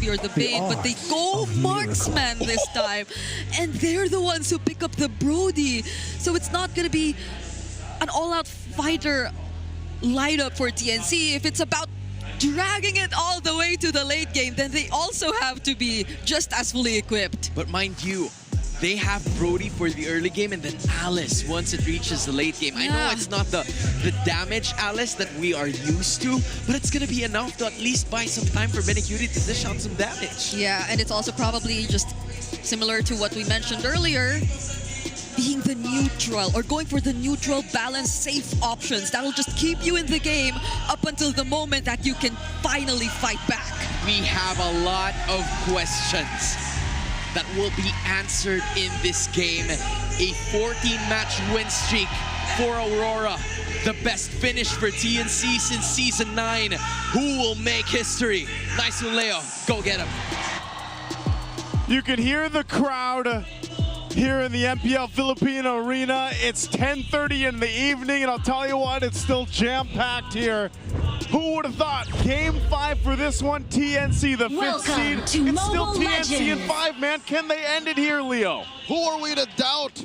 Brody or the Bane, but they go marksman this time. And they're the ones who pick up the Brody. So it's not going to be an all-out fighter lineup for TNC. If it's about dragging it all the way to the late game, then they also have to be just as fully equipped. But mind you, they have Brody for the early game and then Alice once it reaches the late game. I know it's not the damage Alice that we are used to, but it's going to be enough to at least buy some time for Benicudi to dish out some damage. Yeah, and it's also probably just similar to what we mentioned earlier, being the neutral or going for the neutral, balanced, safe options. That'll just keep you in the game up until the moment that you can finally fight back. We have a lot of questions that will be answered in this game. A 14-match win streak for Aurora. The best finish for TNC since Season 9. Who will make history? Nice one, Leo. Go get him. You can hear the crowd here in the MPL Filipino Arena. It's 10:30 in the evening, and I'll tell you what, it's still jam-packed here. Who would have thought? Game 5 for this one, TNC, the 5th seed. It's still TNC in 5, man. Can they end it here, Leo? Who are we to doubt?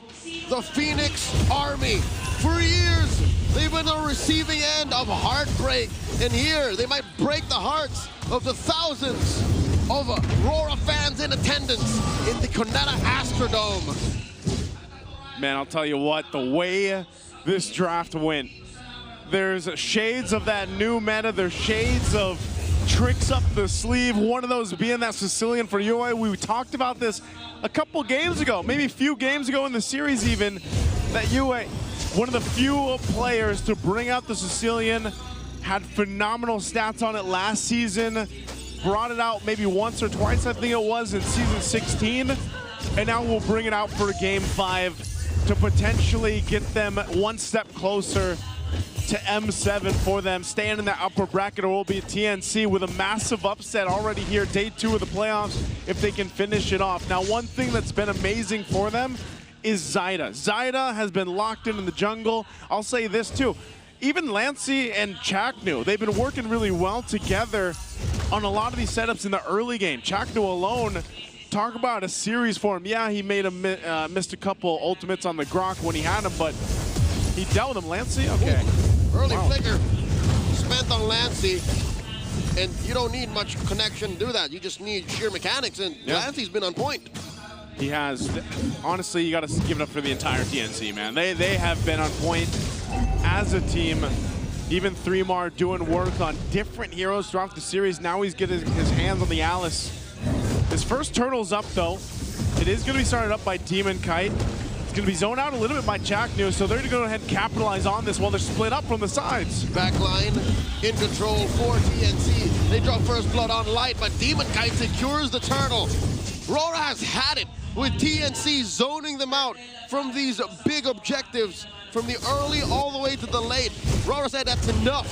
The Phoenix Army. For years, they've been on the receiving end of heartbreak. And here, they might break the hearts of the thousands of Rora fans in attendance in the Cuneta Astrodome. Man, I'll tell you what, the way this draft went, there's shades of that new meta, there's shades of tricks up the sleeve, one of those being that Sicilian for UA. We talked about this a couple games ago, maybe a few games ago in the series even, that UA, one of the few players to bring out the Sicilian, had phenomenal stats on it last season, brought it out maybe once or twice, I think it was, in Season 16, and now we'll bring it out for Game 5 to potentially get them one step closer to M7 for them, staying in that upper bracket, or will be TNC with a massive upset already here, day 2 of the playoffs, if they can finish it off. Now, one thing that's been amazing for them is Zyda. Zyda has been locked in the jungle. I'll say this too, even Lancey and Chaknu, they've been working really well together on a lot of these setups in the early game. Chaknu alone, talk about a series for him. Yeah, he made missed a couple ultimates on the Grok when he had him, but he dealt with him. Lancey, okay. Ooh, early flicker spent on Lancey, and you don't need much connection to do that. You just need sheer mechanics, and Lancey's been on point. He has. Honestly, you got to give it up for the entire TNC, man. They have been on point as a team. Even 3mar doing work on different heroes throughout the series. Now he's getting his hands on the Alice. His first turtle's up, though. It is going to be started up by Demon Kite. It's going to be zoned out a little bit by Chaknu, so they're going to go ahead and capitalize on this while they're split up from the sides. Backline in control for TNC. They draw first blood on Light, but Demon Kite secures the turtle. Rora has had it with TNC zoning them out from these big objectives from the early all the way to the late. Rora said that's enough.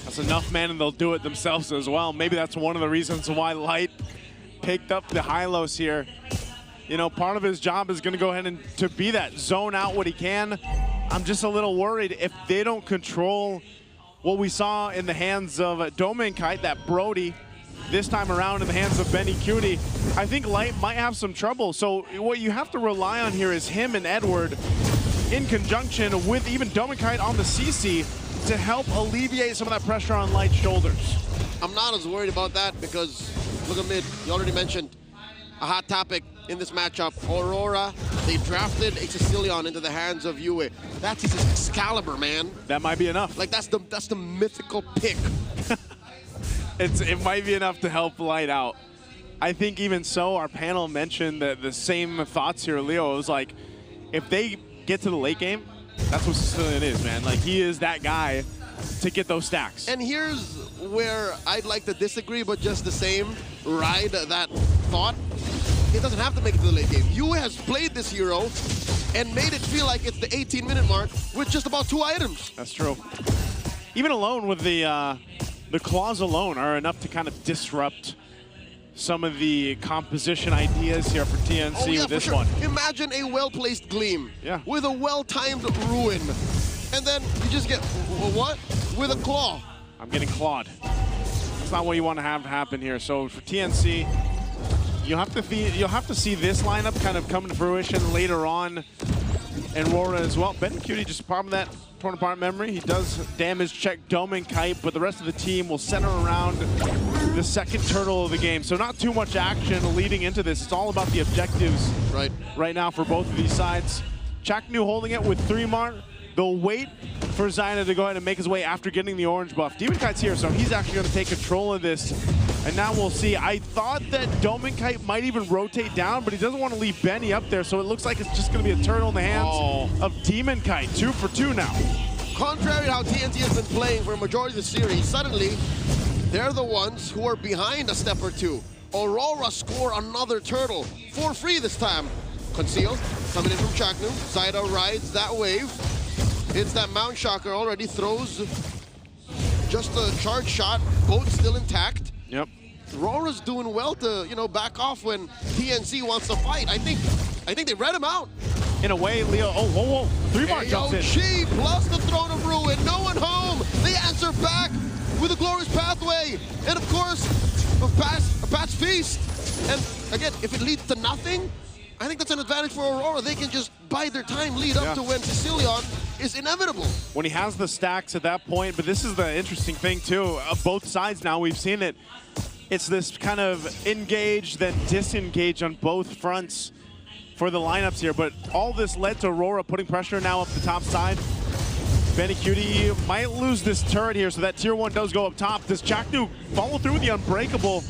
That's enough, man, and they'll do it themselves as well. Maybe that's one of the reasons why Light picked up the Hylos here. You know, part of his job is going to go ahead and to be that, zone out what he can. I'm just a little worried if they don't control what we saw in the hands of Domain Kite, that Brody, this time around in the hands of Benicudi. I think Light might have some trouble. So what you have to rely on here is him and Edward in conjunction with even Domain Kite on the CC to help alleviate some of that pressure on Light's shoulders. I'm not as worried about that because, look at mid, you already mentioned a hot topic in this matchup. Aurora, they drafted a Sicilian into the hands of Yue. That's his Excalibur, man. That might be enough. Like, that's the mythical pick. It might be enough to help Light out. I think even so, our panel mentioned the same thoughts here, Leo. It was like, if they get to the late game, that's what Sicilian is, man. Like, he is that guy to get those stacks. And here's where I'd like to disagree, but just the same, ride that thought. It doesn't have to make it to the late game. Yue has played this hero and made it feel like it's the 18-minute mark with just about 2 items. That's true. Even alone with the claws alone are enough to kind of disrupt some of the composition ideas here for TNC with this one. Imagine a well-placed Gleam with a well-timed Ruin. And then you just get, what? With a Claw. I'm getting clawed. that's not what you want to have happen here. So for TNC, you'll have to see this lineup kind of come to fruition later on, and Rora as well. Ben Cutie just problem that torn apart memory. He does damage check Dome and Kite, but the rest of the team will center around the second turtle of the game. So not too much action leading into this. It's all about the objectives right now for both of these sides. Chaknu holding it with 3 Mar. They'll wait for Zyna to go ahead and make his way after getting the orange buff. Demon Kite's here, so he's actually going to take control of this. And now we'll see. I thought that Dome and Kite might even rotate down, but he doesn't want to leave Benny up there, so it looks like it's just going to be a turtle in the hands of Demon Kite. 2 for 2 now. Contrary to how TNT has been playing for a majority of the series, suddenly they're the ones who are behind a step or two. Aurora score another turtle for free this time. Conceal coming in from Chaknu. Zyda rides that wave. Hits that Mount Shocker already, throws just a charge shot, both still intact. Yep. Rora's doing well to, you know, back off when TNC wants to fight. I think they read him out. In a way, Leo, oh, whoa, 3 Mar jumps in. Chi plus the Throne of Ruin, no one home. They answer back with a glorious pathway. And of course, a Pat's Feast. And again, if it leads to nothing, I think that's an advantage for Aurora. They can just bide their time, lead up to when Sicilion is inevitable. When he has the stacks at that point, but this is the interesting thing too. Both sides now, we've seen it. It's this kind of engage, then disengage on both fronts for the lineups here. But all this led to Aurora putting pressure now up the top side. Benny Cutie might lose this turret here, so that tier 1 does go up top. Does Chaknu follow through with the unbreakable?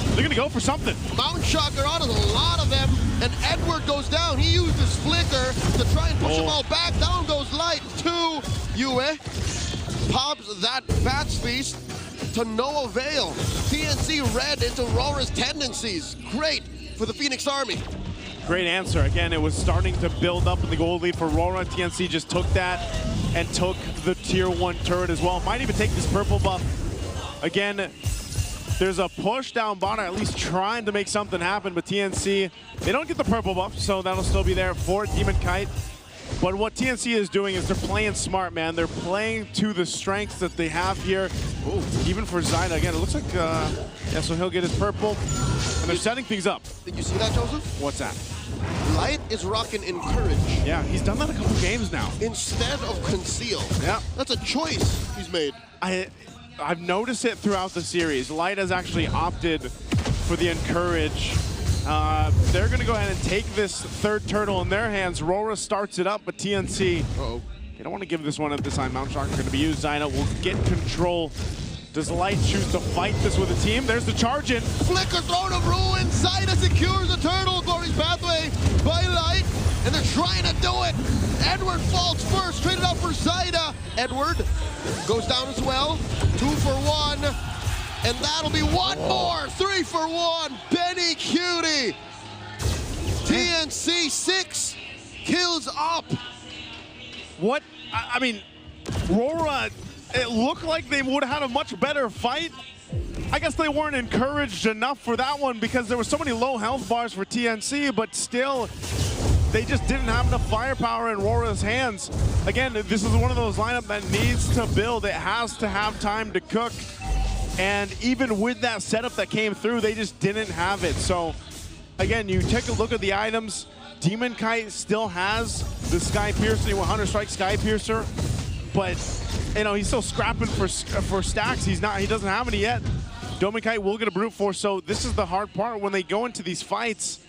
They're gonna go for something. Mount Shocker out of a lot of them, and Edward goes down. He used his flicker to try and push them all back. Down goes Light to Yue. Pops that Bat's Feast to no avail. TNC read into Rora's tendencies. Great for the Phoenix Army. Great answer. Again, it was starting to build up in the gold lead for Rora. TNC just took that and took the tier 1 turret as well. Might even take this purple buff. Again, there's a push down bottom, at least trying to make something happen, but TNC, they don't get the purple buff, so that'll still be there for Demon Kite. But what TNC is doing is they're playing smart, man. They're playing to the strengths that they have here. Ooh, even for Zyna, again, it looks like, yeah, so he'll get his purple. And they're setting things up. Did you see that, Joseph? What's that? Light is rocking Encourage. Yeah, he's done that a couple games now. Instead of Conceal. Yeah. That's a choice he's made. I've noticed it throughout the series. Light has actually opted for the Encourage. They're going to go ahead and take this third turtle in their hands. Rora starts it up, but TNC, they don't want to give this one up this time. Mount Shocker going to be used. Zyna will get control. Does Light choose to fight this with a team? There's the charge in. Flicker, Throne of Ruin. Zyna secures the turtle. Glorious pathway by Light, and they're trying to do it. Edward falls first, traded out for Zyna. Edward goes down as well. 2 for 1. And that'll be one more. 3 for 1. Benny Cutie. TNC 6 kills up. What? I mean, Rora, it looked like they would have had a much better fight. I guess they weren't encouraged enough for that one because there were so many low health bars for TNC, but still, they just didn't have enough firepower in Rora's hands. Again, this is one of those lineups that needs to build. It has to have time to cook. And even with that setup that came through, they just didn't have it. So, again, you take a look at the items. Demon Kite still has the Sky Piercer, 100 Strike Sky Piercer, but you know he's still scrapping for stacks. He doesn't have any yet. Demon Kite will get a brute force. So this is the hard part when they go into these fights.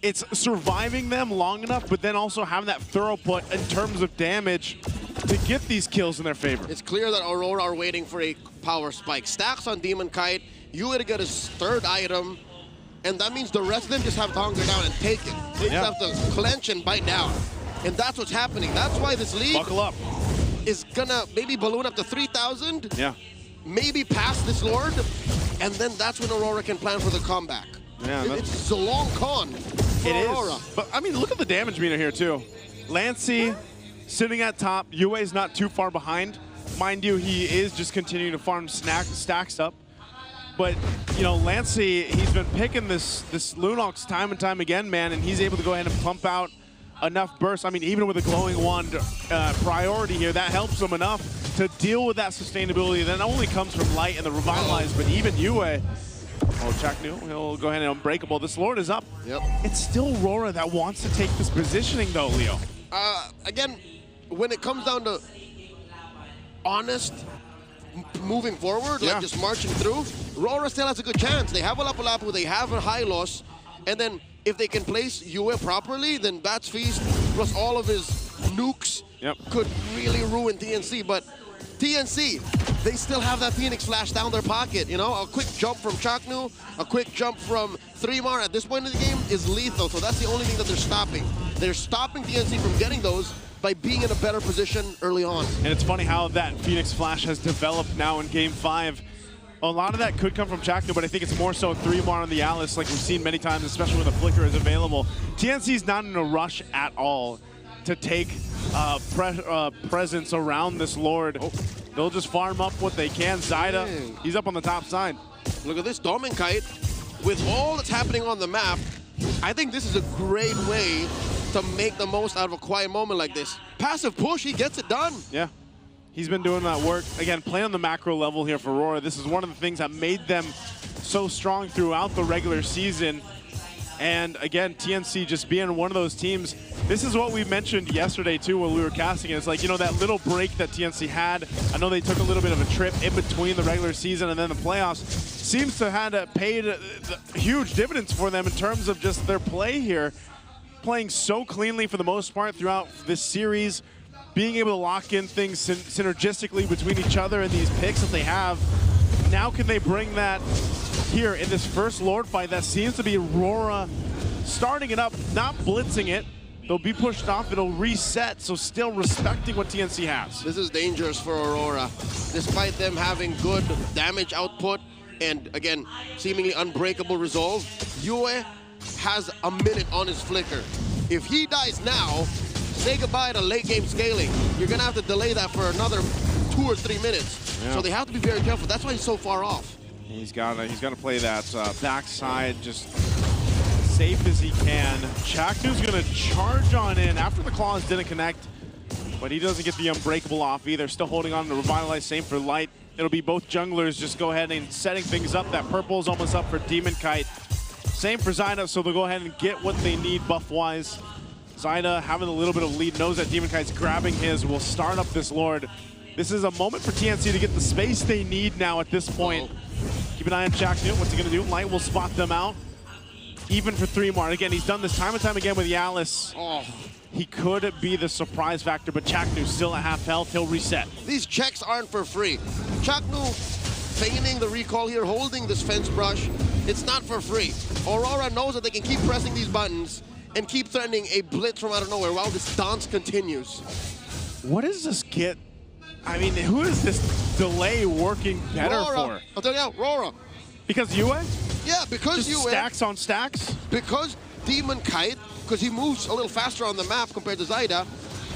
It's surviving them long enough, but then also having that throughput in terms of damage to get these kills in their favor. It's clear that Aurora are waiting for a power spike. Stacks on Demon Kite. You would get his third item, and that means the rest of them just have to hunker down and take it. They just have to clench and bite down. And that's what's happening. That's why this lead Buckle up. is gonna maybe balloon up to 3,000. Yeah. Maybe past this Lord, and then that's when Aurora can plan for the comeback. Yeah, it's a long con for Aurora. But I mean, look at the damage meter here too. Lancey sitting at top. Yue's not too far behind. Mind you, he is just continuing to farm stacks up. But, you know, Lancey, he's been picking this Lunox time and time again, man, and he's able to go ahead and pump out enough bursts. I mean, even with a glowing wand priority here, that helps him enough. to deal with that sustainability that not only comes from Light and the Revitalize, but even Yue. Oh, Chaknu, he'll go ahead and Unbreakable. This Lord is up. Yep. It's still Rora that wants to take this positioning though, Leo. Again, when it comes down to honest moving forward, like just marching through, Rora still has a good chance. They have a Lapu-Lapu, they have a high loss, and then if they can place Yue properly, then Bat's Feast plus all of his nukes could really ruin TNC. But TNC, they still have that Phoenix Flash down their pocket, you know? A quick jump from Chaknu, a quick jump from 3mar at this point in the game is lethal, so that's the only thing that they're stopping. They're stopping TNC from getting those by being in a better position early on. And it's funny how that Phoenix Flash has developed now in Game 5. A lot of that could come from Chaknu, but I think it's more so 3mar on the Alice, like we've seen many times, especially when the Flicker is available. TNC's not in a rush at all to take presence around this Lord. They'll just farm up what they can. Zyda, he's up on the top side. Look at this, Dominkite, with all that's happening on the map, I think this is a great way to make the most out of a quiet moment like this. Passive push, he gets it done. Yeah, he's been doing that work. Again, playing on the macro level here for Rora. This is one of the things that made them so strong throughout the regular season. And again, TNC just being one of those teams. This is what we mentioned yesterday too when we were casting it. It's like, you know, that little break that TNC had. I know they took a little bit of a trip in between the regular season and then the playoffs. Seems to have paid huge dividends for them in terms of just their play here. Playing so cleanly for the most part throughout this series. Being able to lock in things synergistically between each other and these picks that they have. Now can they bring that here in this first Lord fight that seems to be Rora starting it up, not blitzing it. They'll be pushed off, it'll reset, so still respecting what TNC has. This is dangerous for Aurora. Despite them having good damage output and, again, seemingly unbreakable resolve, Yue has a minute on his Flicker. If he dies now, say goodbye to late game scaling. You're gonna have to delay that for another 2 or 3 minutes. Yeah. So they have to be very careful. That's why he's so far off. He's got to play that backside just safe as he can. Chaknu's going to charge on in after the claws didn't connect, but he doesn't get the Unbreakable off either. Still holding on to Revitalize, same for Light. It'll be both junglers just go ahead and setting things up. That purple's almost up for Demon Kite. Same for Zyda, so they'll go ahead and get what they need buff-wise. Zyda having a little bit of lead, knows that Demon Kite's grabbing his, will start up this Lord. This is a moment for TNC to get the space they need now at this point. Keep an eye on Chaknu. What's he going to do? Light will spot them out. Even for 3mar. Again, he's done this time and time again with Yalis. He could be the surprise factor, but Chaknu's still at half health. He'll reset. These checks aren't for free. Chaknu feigning the recall here, holding this fence brush. It's not for free. Aurora knows that they can keep pressing these buttons and keep threatening a blitz from out of nowhere while this dance continues. What does this get? I mean, who is this delay working better Rora. for? I'll tell you now, Rora. Because Yue? Yeah, because Just Yue. stacks on stacks? Because Demon Kite, because he moves a little faster on the map compared to Zyda,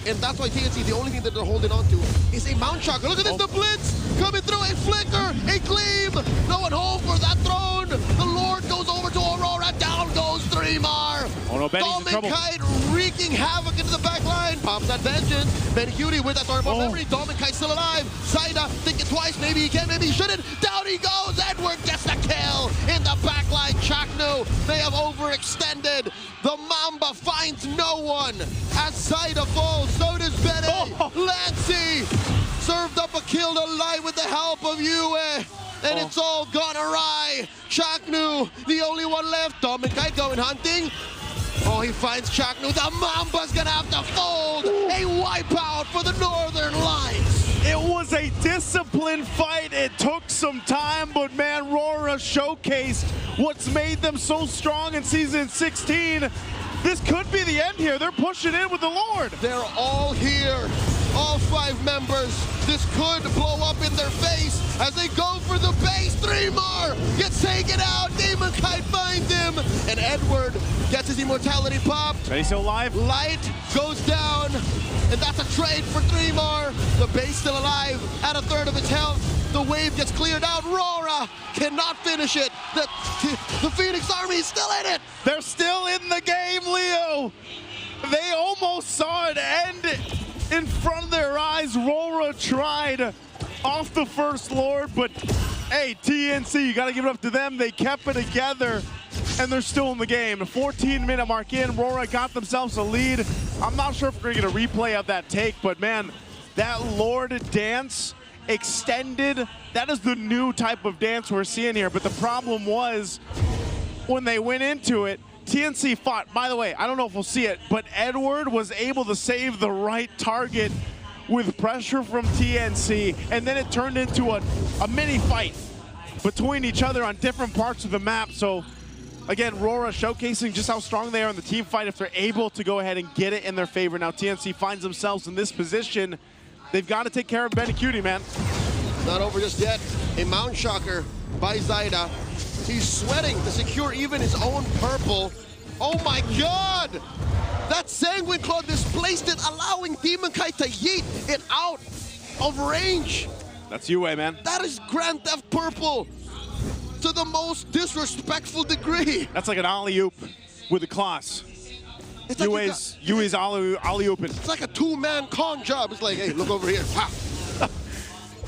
and that's why TNC, the only thing that they're holding on to is a Mount Chakra. Look at this, the Blitz coming through, a Flicker, a Gleam. No one home for that throne. The Lord goes over to Aurora, down goes 3mar. Oh no, Benny's in trouble. Kite wreaking havoc into the back line. Pops that vengeance. Ben Cutie with that Thornborn memory. Kite still alive. Zyda thinking twice, maybe he can, maybe he shouldn't. Down he goes. Edward gets the kill in the back line. Chaknu, they have overextended. The Mamba finds no one. As Zyda falls, so does Benny. Lancy served up a kill to Light with the help of Yue. And it's all gone awry. Chaknu, the only one left. Dominkite going hunting. Oh, he finds Chaknu. The Mamba's gonna have to fold. A wipeout for the Northern Lights. It was a disciplined fight. It took some time, but man, Rora showcased what's made them so strong in Season 16. This could be the end here. They're pushing in with the Lord. They're all here. All 5 members. This could blow up in their face as they go for the base. 3mar gets taken out. Demon Kite finds him. And Edward gets his immortality popped. Is he still alive? Light goes down. And that's a trade for 3mar. The base still alive at a third of its health. The wave gets cleared out. Rora cannot finish it. The Phoenix Army is still in it. They're still in the game, Leo. They almost saw it end in front of their eyes. Rora tried off the first Lord, but hey, TNC, you gotta give it up to them. They kept it together, and they're still in the game. The 14-minute mark in, Rora got themselves a lead. I'm not sure if we're gonna get a replay of that take, but man, that Lord dance extended, that is the new type of dance we're seeing here. But the problem was, when they went into it, TNC fought. By the way, I don't know if we'll see it, but Edward was able to save the right target with pressure from TNC, and then it turned into a mini fight between each other on different parts of the map. So again, Rora showcasing just how strong they are in the team fight if they're able to go ahead and get it in their favor. Now TNC finds themselves in this position. They've got to take care of Benny Cutie, man. Not over just yet. A Mount Shocker by Zaida. He's sweating to secure even his own purple. Oh my God! That Sanguine Claw displaced it, allowing Demon Kite to yeet it out of range. That's UA, man. That is Grand Theft Purple to the most disrespectful degree. That's like an alley-oop with a class. It's like UA's alley-ooping. It's like a two-man con job. It's like, hey, look over here. Ha.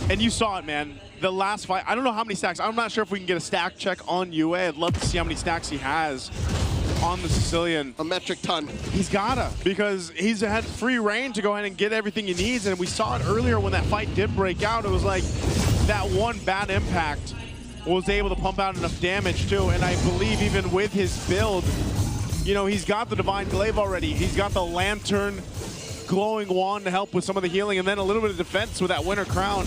And you saw it, man. The last fight, I don't know how many stacks. I'm not sure if we can get a stack check on UA. I'd love to see how many stacks he has on the Sicilian. A metric ton. He's gotta, because he's had free reign to go ahead and get everything he needs. And we saw it earlier when that fight did break out. It was like that one bad impact was able to pump out enough damage too. And I believe even with his build, you know, he's got the Divine Glaive already. He's got the Lantern glowing wand to help with some of the healing, and then a little bit of defense with that Winter Crown.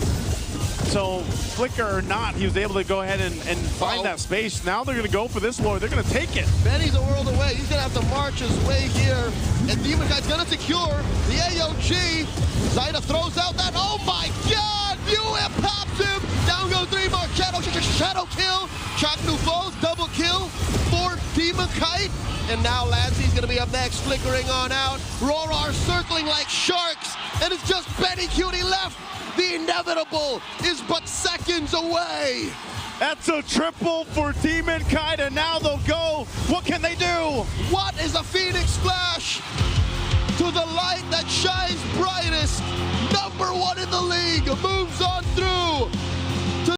So flicker or not, he was able to go ahead and find that space. Now they're going to go for this Lord. They're going to take it. Benny's a world away. He's going to have to march his way here. And Demon Kite's going to secure the AOG. Zaida throws out that, oh my God! UA pops him! Down go 3 more. Shadow kill. Chuck Nouveau's double kill for Demon Kite. And now Lancey's going to be up next, flickering on out. Rora are circling like sharks. And it's just Benny Cutie left. The inevitable is but seconds away. That's a triple for Demon Kite, and now they'll go. What can they do? What is a Phoenix Splash to the light that shines brightest? #1 in the league moves on through.